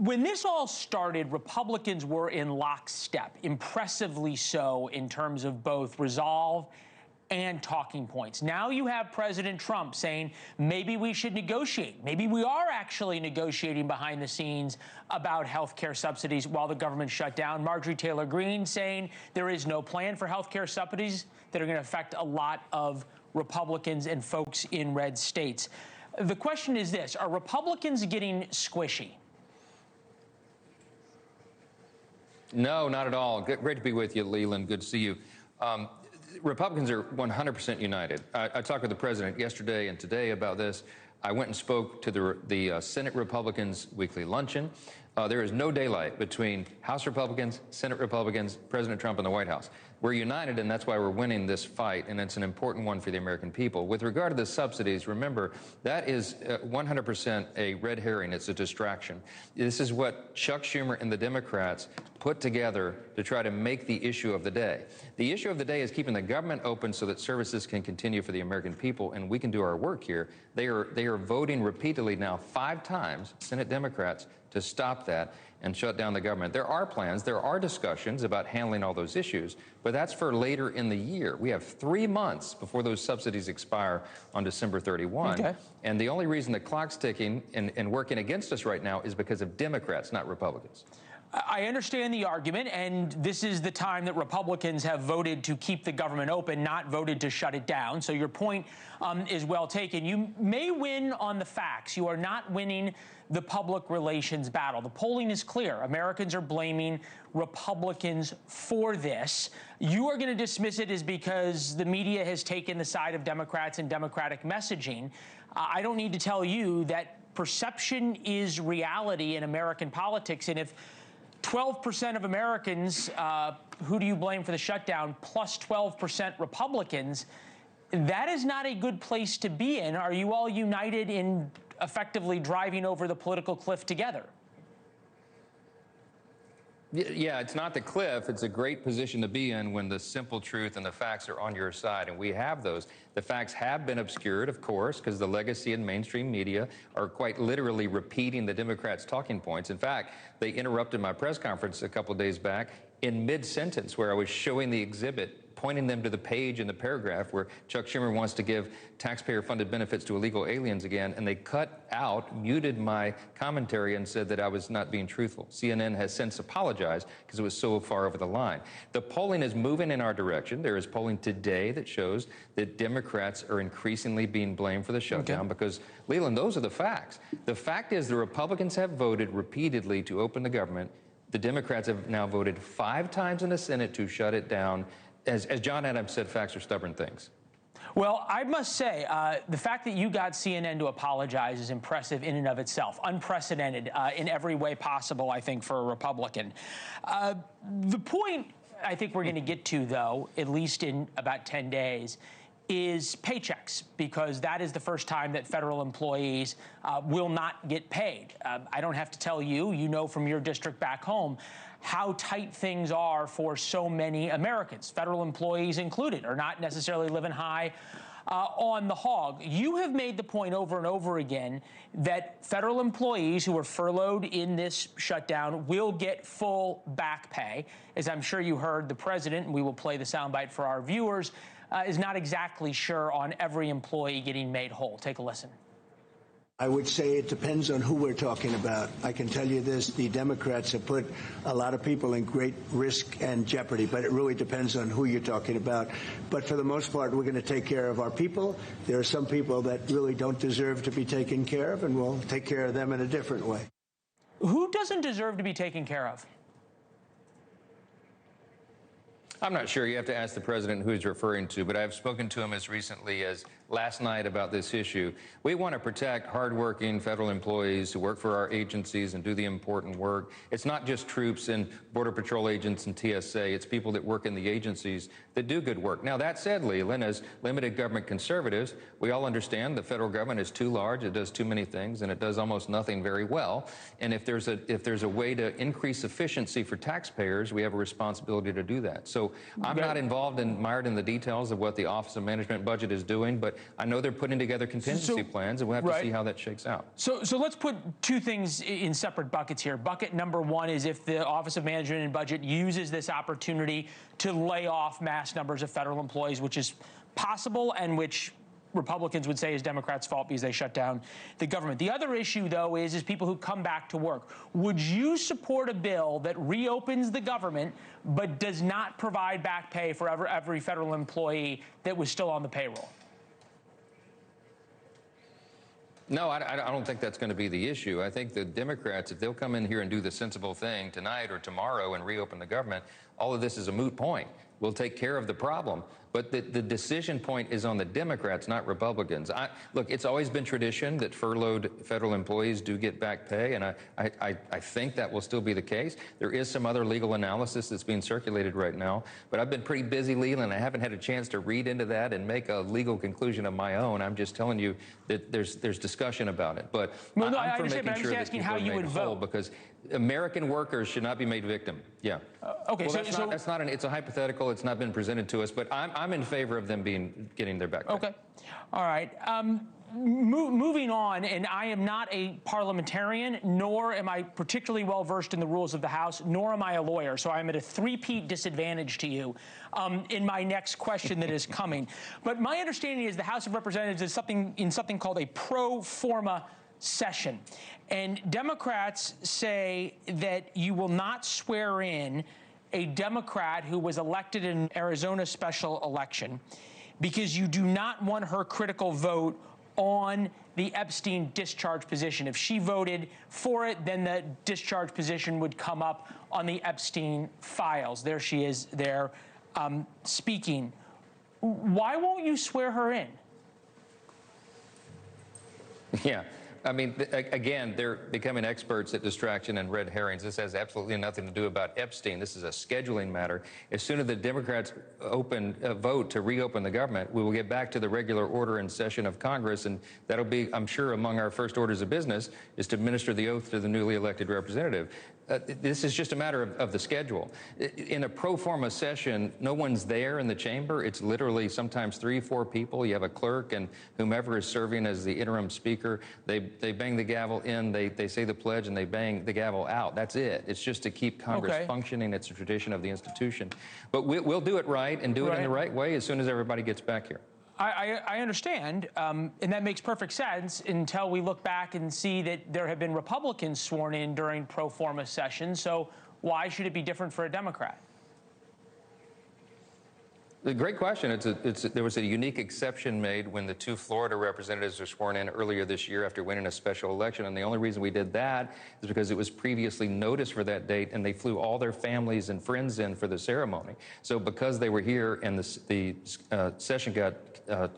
When this all started, Republicans were in lockstep, impressively so in terms of both resolve and talking points. Now you have President Trump saying maybe we should negotiate. Maybe we are actually negotiating behind the scenes about health care subsidies while the government shut down. Marjorie Taylor Greene saying there is no plan for health care subsidies that are going to affect a lot of Republicans and folks in red states. The question is this: are Republicans getting squishy? No, not at all. Great to be with you, Leland. Good to see you. Republicans are 100% united. I talked with the president yesterday and today about this. I went and spoke to the Senate Republicans' weekly luncheon. There is no daylight between House Republicans, Senate Republicans, President Trump, and the White House. We're united, and that's why we're winning this fight, and it's an important one for the American people. With regard to the subsidies, remember, that is 100% a red herring. It's a distraction. This is what Chuck Schumer and the Democrats put together to try to make the issue of the day. The issue of the day is keeping the government open so that services can continue for the American people, and we can do our work here. They are voting repeatedly now 5 times, Senate Democrats, to stop that and shut down the government. There are plans, there are discussions about handling all those issues, but that's for later in the year. We have 3 months before those subsidies expire on December 31. Okay. And the only reason the clock's ticking and working against us right now is because of Democrats, not Republicans. I understand the argument, and this is the time that Republicans have voted to keep the government open, not voted to shut it down. So your point is well taken. You may win on the facts. You are not winning the public relations battle. The polling is clear. Americans are blaming Republicans for this. You are going to dismiss it as because the media has taken the side of Democrats and Democratic messaging. I don't need to tell you that perception is reality in American politics, and if 12% of Americans, who do you blame for the shutdown, plus 12% Republicans, that is not a good place to be in. Are you all united in effectively driving over the political cliff together? Yeah, it's not the cliff. It's a great position to be in when the simple truth and the facts are on your side, and we have those. The facts have been obscured, of course, because the legacy and mainstream media are quite literally repeating the Democrats' talking points. In fact, they interrupted my press conference a couple of days back in mid-sentence where I was showing the exhibit, pointing them to the page in the paragraph where Chuck Schumer wants to give taxpayer-funded benefits to illegal aliens again, and they cut out, muted my commentary and said that I was not being truthful. CNN has since apologized because it was so far over the line. The polling is moving in our direction. There is polling today that shows that Democrats are increasingly being blamed for the shutdown because, Leland, those are the facts. The fact is the Republicans have voted repeatedly to open the government. The Democrats have now voted 5 times in the Senate to shut it down. As John Adams said, facts are stubborn things. Well, I must say, the fact that you got CNN to apologize is impressive in and of itself. Unprecedented in every way possible, I think, for a Republican. The point I think we're going to get to, though, at least in about 10 days, is paychecks, because that is the first time that federal employees will not get paid. I don't have to tell you, you know from your district back home, how tight things are for so many Americans, federal employees included, are not necessarily living high on the hog. You have made the point over and over again that federal employees who are furloughed in this shutdown will get full back pay. As I'm sure you heard, the president, and we will play the soundbite for our viewers, is not exactly sure on every employee getting made whole. Take a listen. I would say it depends on who we're talking about. I can tell you this, the Democrats have put a lot of people in great risk and jeopardy, but it really depends on who you're talking about. But for the most part, we're going to take care of our people. There are some people that really don't deserve to be taken care of, and we'll take care of them in a different way. Who doesn't deserve to be taken care of? I'm not sure. You have to ask the president who he's referring to, but I've spoken to him as recently as last night about this issue. We want to protect hardworking federal employees who work for our agencies and do the important work. It's not just troops and Border Patrol agents and TSA. It's people that work in the agencies that do good work. Now, that said, Leland, as limited government conservatives, we all understand the federal government is too large, it does too many things, and it does almost nothing very well. And if there's a way to increase efficiency for taxpayers, we have a responsibility to do that. So I'm not mired in the details of what the Office of Management Budget is doing, but I know they're putting together contingency plans, and we'll have to see how that shakes out. So let's put two things in separate buckets here. Bucket number one is if the Office of Management and Budget uses this opportunity to lay off mass numbers of federal employees, which is possible and which Republicans would say is Democrats' fault because they shut down the government. The other issue, though, is people who come back to work. Would you support a bill that reopens the government but does not provide back pay for every federal employee that was still on the payroll? No, I don't think that's going to be the issue. I think the Democrats, if they'll come in here and do the sensible thing tonight or tomorrow and reopen the government, all of this is a moot point. We'll take care of the problem. But the decision point is on the Democrats, not Republicans. Look, it's always been tradition that furloughed federal employees do get back pay, and I think that will still be the case. There is some other legal analysis that's being circulated right now, but I've been pretty busy, Leland. I haven't had a chance to read into that and make a legal conclusion of my own. I'm just telling you that there's discussion about it. But I'm for making sure that people are made whole, because American workers should not be made victim. Yeah. Okay. Well, that's not it's a hypothetical. It's not been presented to us, but I'm in favor of them getting their back pay. Okay. All right. Moving on, and I am not a parliamentarian, nor am I particularly well versed in the rules of the House, nor am I a lawyer, so I'm at a three-peat disadvantage to you in my next question that is coming. But my understanding is the House of Representatives is something called a pro forma session. And Democrats say that you will not swear in a Democrat who was elected in an Arizona special election because you do not want her critical vote on the Epstein discharge position. If she voted for it, then the discharge position would come up on the Epstein files. There she is there speaking. Why won't you swear her in? Yeah. I mean, again, they're becoming experts at distraction and red herrings. This has absolutely nothing to do about Epstein. This is a scheduling matter. As soon as the Democrats vote to reopen the government, we will get back to the regular order and session of Congress, and that'll be, I'm sure, among our first orders of business is to administer the oath to the newly elected representative. This is just a matter of the schedule. In a pro forma session, no one's there in the chamber. It's literally sometimes 3, 4 people. You have a clerk and whomever is serving as the interim speaker. They bang the gavel in, they say the pledge, and they bang the gavel out. That's it. It's just to keep Congress functioning. It's a tradition of the institution. But we'll do it right and do it in the right way as soon as everybody gets back here. I understand, and that makes perfect sense until we look back and see that there have been Republicans sworn in during pro forma sessions. So why should it be different for a Democrat? A great question. There was a unique exception made when the 2 Florida representatives were sworn in earlier this year after winning a special election. And the only reason we did that is because it was previously noticed for that date, and they flew all their families and friends in for the ceremony. So because they were here and the session got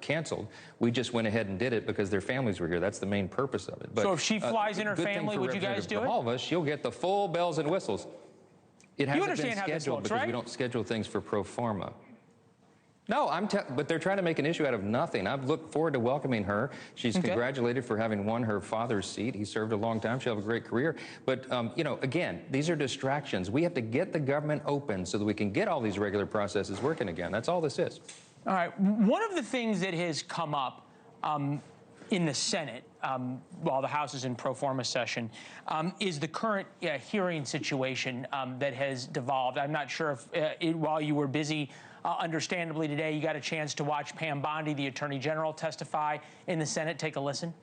canceled, we just went ahead and did it because their families were here. That's the main purpose of it. But, so if she flies in her family, would you guys do it? All of us, she'll get the full bells and whistles. It hasn't been scheduled because right? we don't schedule things for pro forma. No, but they're trying to make an issue out of nothing. I've looked forward to welcoming her. She's congratulated for having won her father's seat. He served a long time. She'll have a great career. But, you know, again, these are distractions. We have to get the government open so that we can get all these regular processes working again. That's all this is. All right. One of the things that has come up in the Senate while the House is in pro forma session is the current hearing situation that has devolved. I'm not sure if while you were busy understandably today, you got a chance to watch Pam Bondi, the Attorney General, testify in the Senate. Take a listen.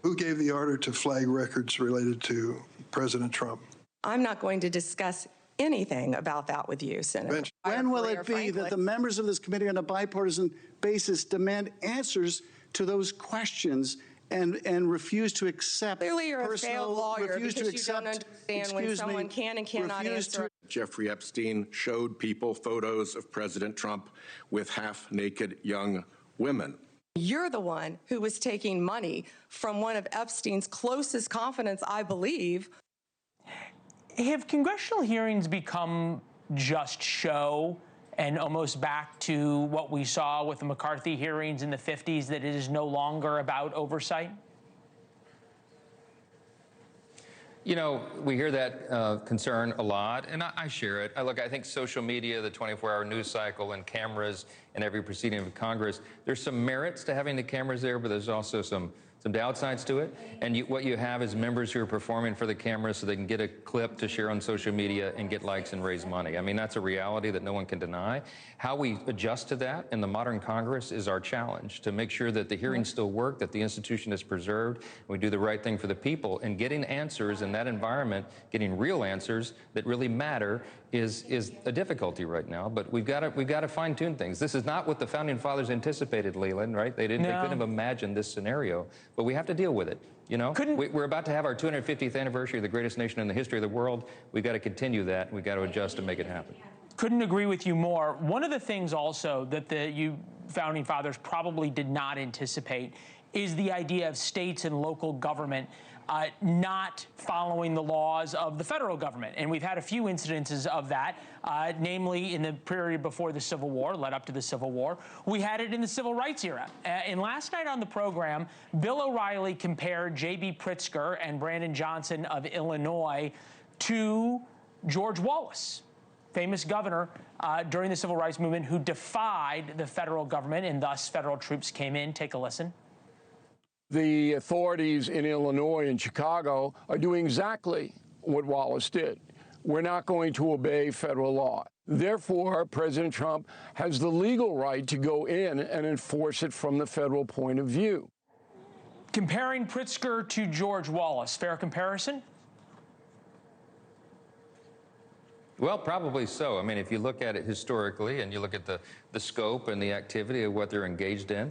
Who gave the order to flag records related to President Trump? I'm not going to discuss anything about that with you, Senator. When will it be that the members of this committee on a bipartisan basis demand answers to those questions and refuse to accept Clearly you're personal, a failed lawyer refuse because to accept, you don't understand when someone can and cannot answer. Jeffrey Epstein showed people photos of President Trump with half-naked young women. You're the one who was taking money from one of Epstein's closest confidants, I believe. Have congressional hearings become just show and almost back to what we saw with the McCarthy hearings in the 50s, that it is no longer about oversight? You know, we hear that concern a lot, and I share it. Look, I think social media, the 24-hour news cycle, and cameras in every proceeding of Congress, there's some merits to having the cameras there, but there's also some downsides to it. And what you have is members who are performing for the camera so they can get a clip to share on social media and get likes and raise money. I mean, that's a reality that no one can deny. How we adjust to that in the modern Congress is our challenge, to make sure that the hearings still work, that the institution is preserved, and we do the right thing for the people. And getting answers in that environment, getting real answers that really matter, is a difficulty right now. But we've got to fine-tune things. This is not what the founding fathers anticipated, Leland, right? They couldn't have imagined this scenario. But we have to deal with it. You know, we're about to have our 250th anniversary of the greatest nation in the history of the world. We've got to continue that. We've got to adjust to make it happen. Couldn't agree with you more. One of the things also that you founding fathers probably did not anticipate is the idea of states and local government not following the laws of the federal government. And we've had a few incidences of that, namely in the period before the Civil War, led up to the Civil War. We had it in the Civil Rights era. And last night on the program, Bill O'Reilly compared J.B. Pritzker and Brandon Johnson of Illinois to George Wallace, famous governor during the Civil Rights Movement, who defied the federal government, and thus federal troops came in. Take a listen. The authorities in Illinois and Chicago are doing exactly what Wallace did. We're not going to obey federal law. Therefore, President Trump has the legal right to go in and enforce it from the federal point of view. Comparing Pritzker to George Wallace, fair comparison? Well, probably so. I mean, if you look at it historically and you look at the scope and the activity of what they're engaged in,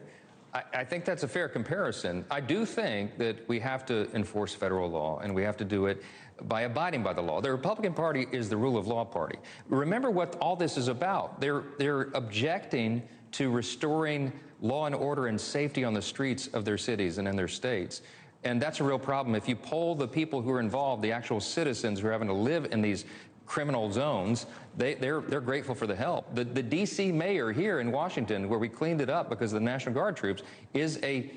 I think that's a fair comparison. I do think that we have to enforce federal law, and we have to do it by abiding by the law. The Republican Party is the rule of law party. Remember what all this is about. They're objecting to restoring law and order and safety on the streets of their cities and in their states. And that's a real problem. If you poll the people who are involved, the actual citizens who are having to live in these criminal zones, they're grateful for the help. The D.C. mayor here in Washington, where we cleaned it up because of the National Guard troops, is a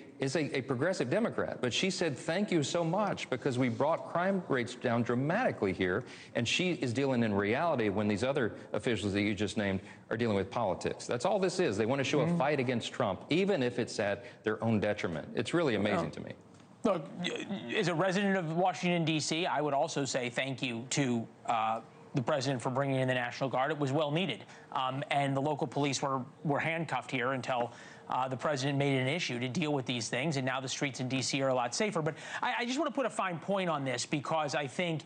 progressive Democrat. But she said, thank you so much, because we brought crime rates down dramatically here, and she is dealing in reality when these other officials that you just named are dealing with politics. That's all this is. They want to show a fight against Trump, even if it's at their own detriment. It's really amazing to me. Look, as a resident of Washington, D.C., I would also say thank you to the president for bringing in the National Guard. It was well needed. And the local police were handcuffed here until the president made it an issue to deal with these things. And now the streets in D.C. are a lot safer. But I just want to put a fine point on this, because I think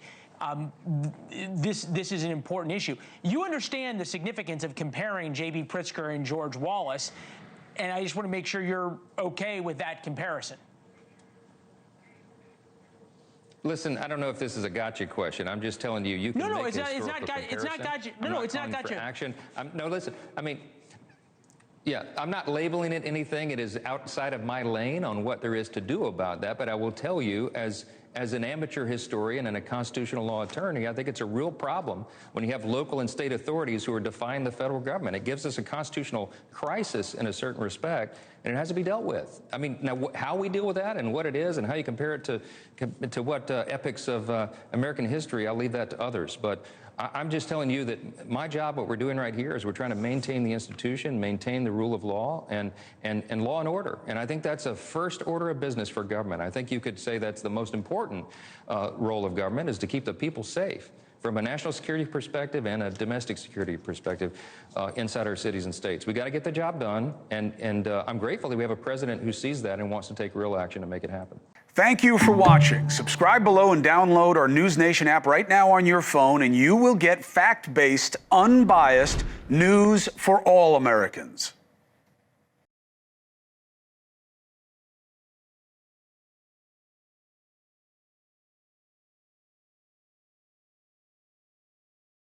this is an important issue. You understand the significance of comparing J.B. Pritzker and George Wallace, and I just want to make sure you're okay with that comparison. Listen, I don't know if this is a gotcha question. I'm just telling you, you can make it's not gotcha. No, it's not gotcha. Action. No, listen. I mean, yeah, I'm not labeling it anything. It is outside of my lane on what there is to do about that. But I will tell you, as an amateur historian and a constitutional law attorney, I think it's a real problem when you have local and state authorities who are defying the federal government. It gives us a constitutional crisis in a certain respect, and it has to be dealt with. I mean, now how we deal with that and what it is and how you compare it to what epics of American history, I'll leave that to others. But I'm just telling you that my job, what we're doing right here, is we're trying to maintain the institution, maintain the rule of law and law and order. And I think that's a first order of business for government. I think you could say that's the most important role of government, is to keep the people safe from a national security perspective and a domestic security perspective inside our cities and states. We got to get the job done, and I'm grateful that we have a president who sees that and wants to take real action to make it happen. Thank you for watching. Subscribe below and download our NewsNation app right now on your phone, and you will get fact-based, unbiased news for all Americans.